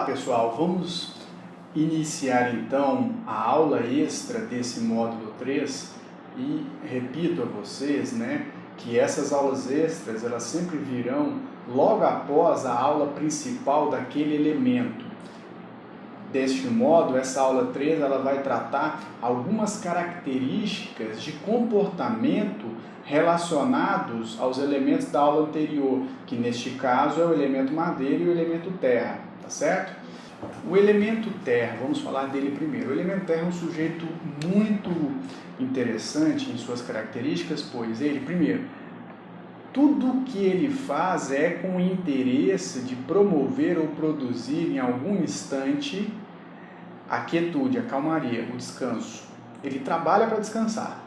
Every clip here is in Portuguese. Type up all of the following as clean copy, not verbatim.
Olá pessoal, vamos iniciar então a aula extra desse módulo 3 e repito a vocês, que essas aulas extras elas sempre virão logo após a aula principal daquele elemento. Deste modo, essa aula 3 ela vai tratar algumas características de comportamento relacionados aos elementos da aula anterior, que neste caso é o elemento madeira e o elemento terra, tá certo? O elemento terra, vamos falar dele primeiro. O elemento terra é um sujeito muito interessante em suas características, pois ele, primeiro, tudo que ele faz é com o interesse de promover ou produzir em algum instante a quietude, a calmaria, o descanso. Ele trabalha para descansar.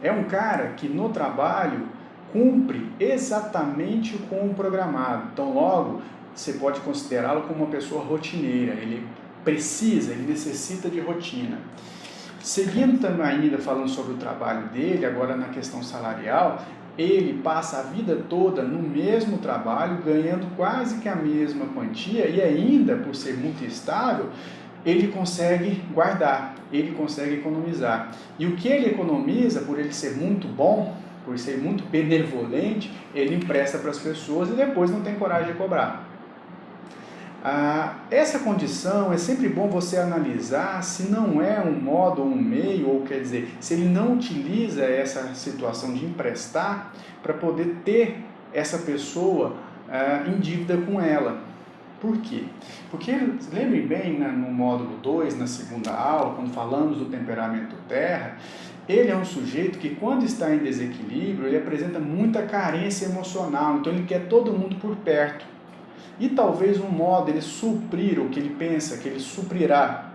É um cara que no trabalho cumpre exatamente com o programado. Então, logo, você pode considerá-lo como uma pessoa rotineira. Ele necessita de rotina. Seguindo também ainda falando sobre o trabalho dele, agora na questão salarial, ele passa a vida toda no mesmo trabalho, ganhando quase que a mesma quantia e ainda, por ser muito estável, ele consegue guardar, ele consegue economizar. E o que ele economiza, por ele ser muito bom, por ser muito benevolente, ele empresta para as pessoas e depois não tem coragem de cobrar. Essa condição é sempre bom você analisar se não é um modo ou um meio, ou quer dizer, se ele não utiliza essa situação de emprestar para poder ter essa pessoa em dívida com ela. Por quê? Porque, lembrem bem, no módulo 2, na segunda aula, quando falamos do temperamento terra, ele é um sujeito que quando está em desequilíbrio, ele apresenta muita carência emocional, então ele quer todo mundo por perto. E talvez um modo ele suprir, o que ele pensa que ele suprirá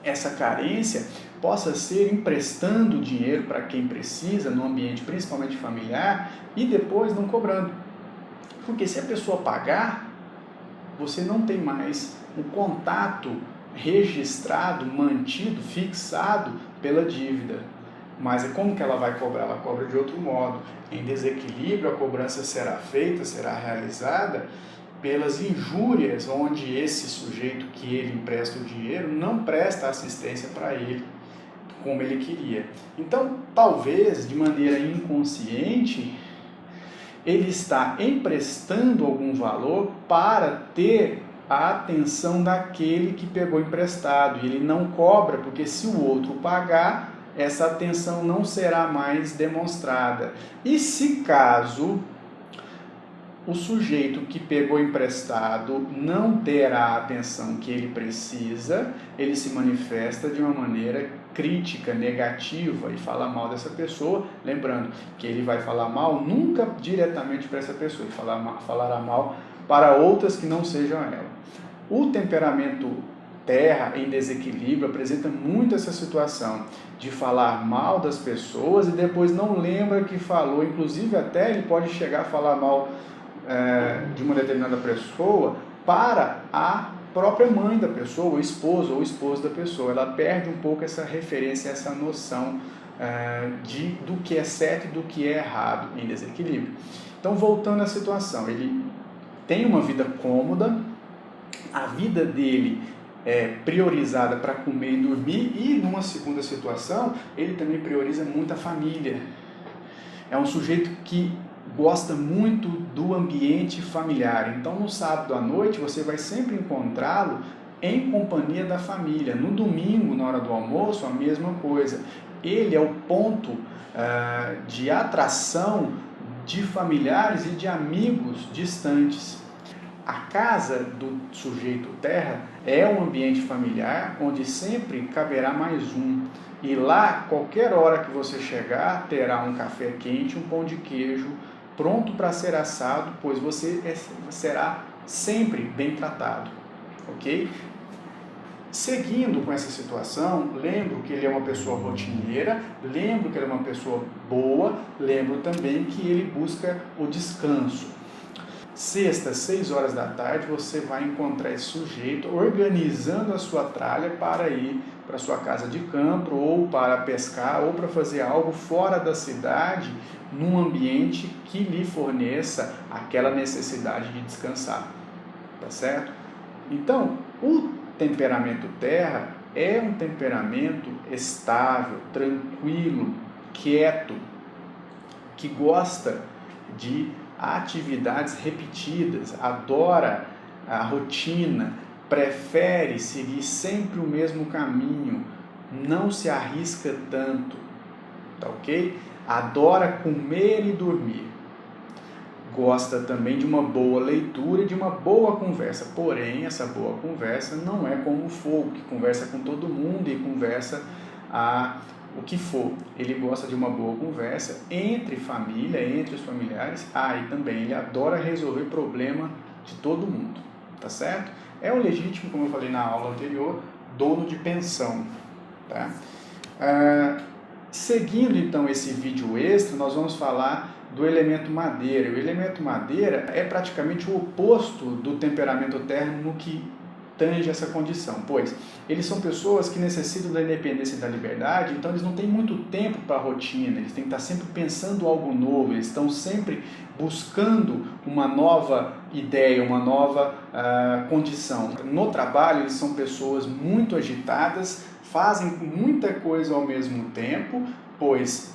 essa carência, possa ser emprestando dinheiro para quem precisa, no ambiente principalmente familiar, e depois não cobrando. Porque se a pessoa pagar, você não tem mais o contato registrado, mantido, fixado pela dívida. Mas é como que ela vai cobrar? Ela cobra de outro modo. Em desequilíbrio, a cobrança será feita, será realizada pelas injúrias, onde esse sujeito que ele empresta o dinheiro não presta assistência para ele como ele queria. Então, talvez, de maneira inconsciente, ele está emprestando algum valor para ter a atenção daquele que pegou emprestado. E ele não cobra, porque se o outro pagar, essa atenção não será mais demonstrada. E se caso o sujeito que pegou emprestado não der a atenção que ele precisa, ele se manifesta de uma maneira crítica, negativa e fala mal dessa pessoa, lembrando que ele vai falar mal nunca diretamente para essa pessoa, ele falará mal para outras que não sejam ela. O temperamento terra em desequilíbrio apresenta muito essa situação de falar mal das pessoas e depois não lembra que falou, inclusive até ele pode chegar a falar mal de uma determinada pessoa para a própria mãe da pessoa, o esposo ou esposo da pessoa. Ela perde um pouco essa referência, essa noção do que é certo e do que é errado em desequilíbrio. Então, voltando à situação, ele tem uma vida cômoda, a vida dele é priorizada para comer e dormir, e numa segunda situação, ele também prioriza muito a família. É um sujeito que gosta muito do ambiente familiar. Então, no sábado à noite, você vai sempre encontrá-lo em companhia da família. No domingo, na hora do almoço, a mesma coisa. Ele é o ponto de atração de familiares e de amigos distantes. A casa do sujeito terra é um ambiente familiar onde sempre caberá mais um. E lá, qualquer hora que você chegar, terá um café quente, um pão de queijo, pronto para ser assado, pois você será sempre bem tratado, ok? Seguindo com essa situação, lembro que ele é uma pessoa rotineira, lembro que ele é uma pessoa boa, lembro também que ele busca o descanso. Sexta, 6 horas da tarde, você vai encontrar esse sujeito organizando a sua tralha para ir para sua casa de campo, ou para pescar, ou para fazer algo fora da cidade, num ambiente que lhe forneça aquela necessidade de descansar, tá certo? Então, o temperamento terra é um temperamento estável, tranquilo, quieto, que gosta de atividades repetidas, adora a rotina, prefere seguir sempre o mesmo caminho, não se arrisca tanto, tá ok? Adora comer e dormir. Gosta também de uma boa leitura e de uma boa conversa, porém essa boa conversa não é como o fogo, que conversa com todo mundo e conversa o que for. Ele gosta de uma boa conversa entre família, entre os familiares, e também ele adora resolver problema de todo mundo, tá certo? É o legítimo, como eu falei na aula anterior, dono de pensão, tá? Seguindo então esse vídeo extra, nós vamos falar do elemento madeira. O elemento madeira é praticamente o oposto do temperamento terra no que tange essa condição, pois eles são pessoas que necessitam da independência e da liberdade, então eles não têm muito tempo para a rotina, eles têm que estar sempre pensando algo novo, eles estão sempre buscando uma nova ideia, uma nova condição. No trabalho, eles são pessoas muito agitadas, fazem muita coisa ao mesmo tempo, pois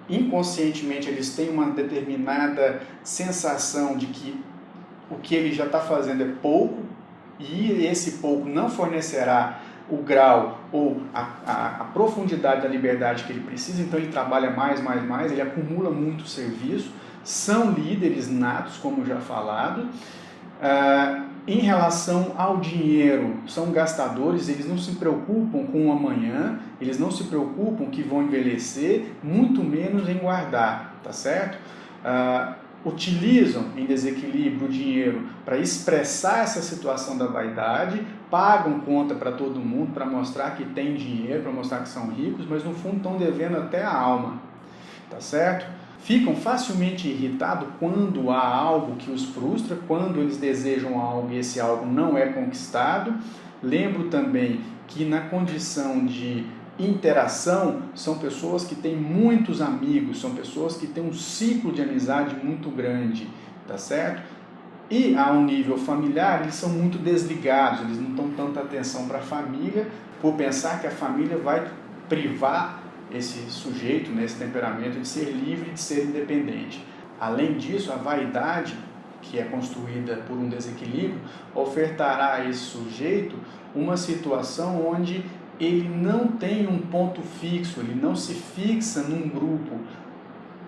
inconscientemente eles têm uma determinada sensação de que o que ele já está fazendo é pouco, e esse pouco não fornecerá o grau ou a profundidade da liberdade que ele precisa, então ele trabalha mais, ele acumula muito serviço, são líderes natos, como já falado. Em relação ao dinheiro, são gastadores, eles não se preocupam com o amanhã, eles não se preocupam que vão envelhecer, muito menos em guardar, tá certo? Utilizam em desequilíbrio o dinheiro para expressar essa situação da vaidade, pagam conta para todo mundo para mostrar que tem dinheiro, para mostrar que são ricos, mas no fundo estão devendo até a alma, tá certo? Ficam facilmente irritados quando há algo que os frustra, quando eles desejam algo e esse algo não é conquistado. Lembro também que na condição de interação, são pessoas que têm muitos amigos, são pessoas que têm um ciclo de amizade muito grande, tá certo? E a um nível familiar, eles são muito desligados, eles não dão tanta atenção para a família, por pensar que a família vai privar esse sujeito, esse temperamento, de ser livre, de ser independente. Além disso, a vaidade, que é construída por um desequilíbrio, ofertará a esse sujeito uma situação onde ele não tem um ponto fixo, ele não se fixa num grupo,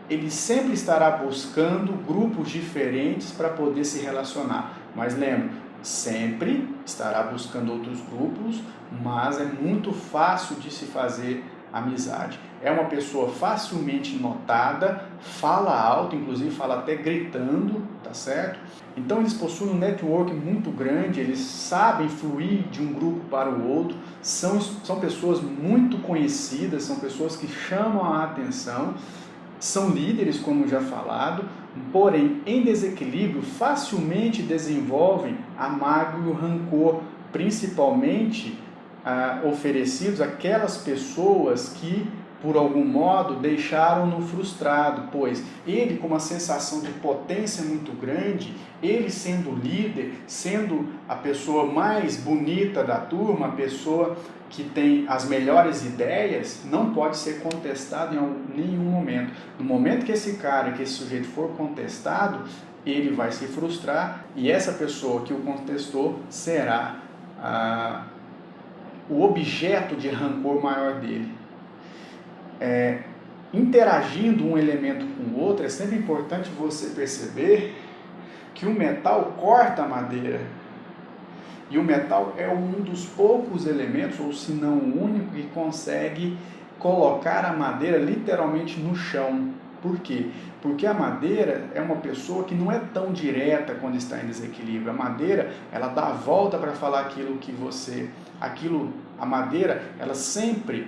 ele sempre estará buscando grupos diferentes para poder se relacionar. Mas lembre, sempre estará buscando outros grupos, mas é muito fácil de se fazer amizade. É uma pessoa facilmente notada, fala alto, inclusive fala até gritando, tá certo? Então eles possuem um network muito grande, eles sabem fluir de um grupo para o outro, são pessoas muito conhecidas, são pessoas que chamam a atenção, são líderes, como já falado, porém em desequilíbrio facilmente desenvolvem a mágoa e o rancor, principalmente oferecidos àquelas pessoas que, por algum modo, deixaram-no frustrado, pois ele, com uma sensação de potência muito grande, ele sendo líder, sendo a pessoa mais bonita da turma, a pessoa que tem as melhores ideias, não pode ser contestado em nenhum momento. No momento que esse sujeito for contestado, ele vai se frustrar e essa pessoa que o contestou será o objeto de rancor maior dele. Interagindo um elemento com o outro, é sempre importante você perceber que o metal corta a madeira. E o metal é um dos poucos elementos, ou se não o único, que consegue colocar a madeira literalmente no chão. Por quê? Porque a madeira é uma pessoa que não é tão direta quando está em desequilíbrio. A madeira, ela dá a volta para falar a madeira, ela sempre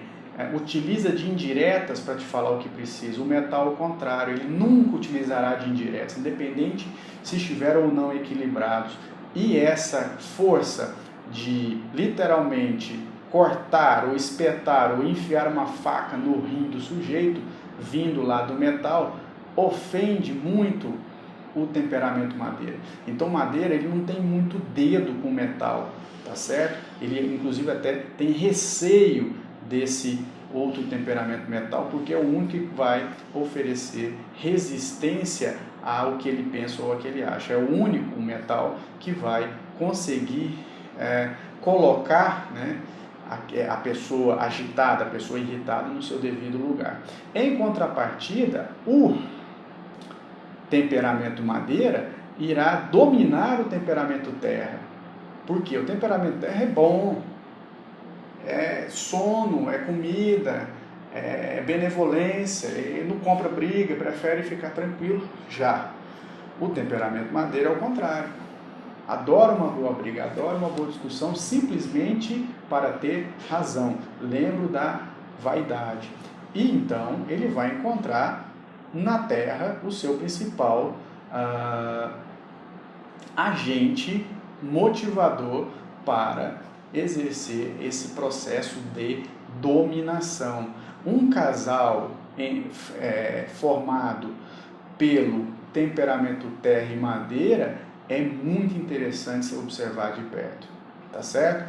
utiliza de indiretas para te falar o que precisa. O metal, ao contrário, ele nunca utilizará de indiretas, independente se estiver ou não equilibrados. E essa força de literalmente cortar ou espetar ou enfiar uma faca no rim do sujeito, vindo lá do metal, ofende muito o temperamento madeira. Então madeira ele não tem muito dedo com metal, tá certo? Ele inclusive até tem receio desse outro temperamento metal, porque é o único que vai oferecer resistência ao que ele pensa ou ao que ele acha. É o único metal que vai conseguir colocar, né, a pessoa agitada, a pessoa irritada no seu devido lugar. Em contrapartida, o temperamento madeira irá dominar o temperamento terra. Por quê? O temperamento terra é bom, é sono, é comida, é benevolência, ele não compra briga, prefere ficar tranquilo. Já o temperamento madeira é o contrário. Adora uma boa briga, adora uma boa discussão, simplesmente para ter razão. Lembro da vaidade. E então ele vai encontrar na Terra o seu principal agente motivador para exercer esse processo de dominação. Um casal formado pelo temperamento terra e madeira é muito interessante se observar de perto, tá certo?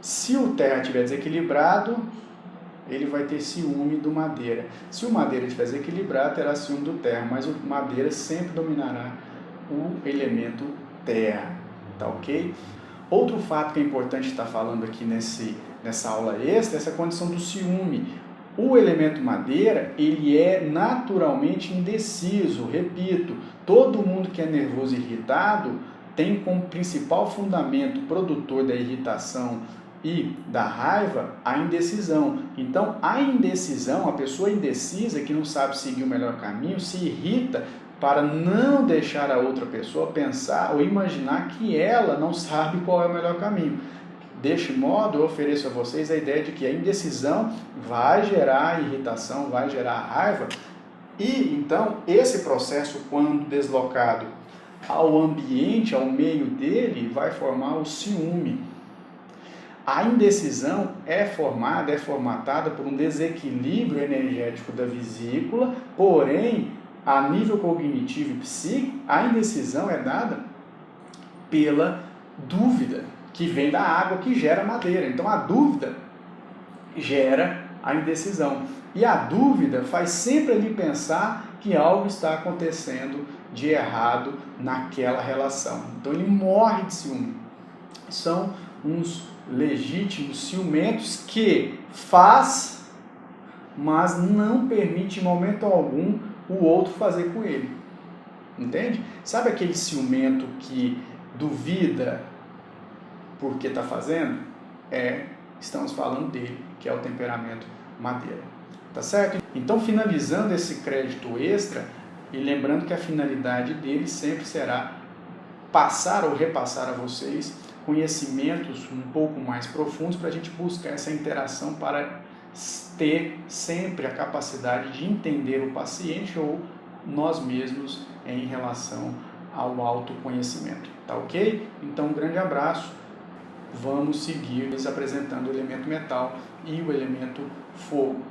Se o terra estiver desequilibrado, ele vai ter ciúme do madeira. Se o madeira estiver desequilibrado, terá ciúme do terra, mas o madeira sempre dominará o elemento terra, tá ok? Outro fato que é importante estar falando aqui nessa aula extra é essa condição do ciúme. O elemento madeira, ele é naturalmente indeciso. Repito, todo mundo que é nervoso e irritado tem como principal fundamento produtor da irritação e da raiva a indecisão. Então, a indecisão, a pessoa indecisa que não sabe seguir o melhor caminho, se irrita para não deixar a outra pessoa pensar ou imaginar que ela não sabe qual é o melhor caminho. Deste modo, eu ofereço a vocês a ideia de que a indecisão vai gerar irritação, vai gerar raiva, e então esse processo, quando deslocado ao ambiente, ao meio dele, vai formar o ciúme. A indecisão é formatada por um desequilíbrio energético da vesícula, porém, a nível cognitivo e psíquico, a indecisão é dada pela dúvida, que vem da água que gera madeira. Então a dúvida gera a indecisão. E a dúvida faz sempre ali pensar que algo está acontecendo de errado naquela relação. Então ele morre de ciúme. São uns legítimos ciumentos que faz, mas não permite em momento algum o outro fazer com ele. Entende? Sabe aquele ciumento que duvida porque está fazendo? Estamos falando dele, que é o temperamento madeira. Tá certo? Então, finalizando esse crédito extra, e lembrando que a finalidade dele sempre será passar ou repassar a vocês conhecimentos um pouco mais profundos para a gente buscar essa interação para ter sempre a capacidade de entender o paciente ou nós mesmos em relação ao autoconhecimento. Tá ok? Então, um grande abraço. Vamos seguir apresentando o elemento metal e o elemento fogo.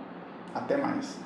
Até mais.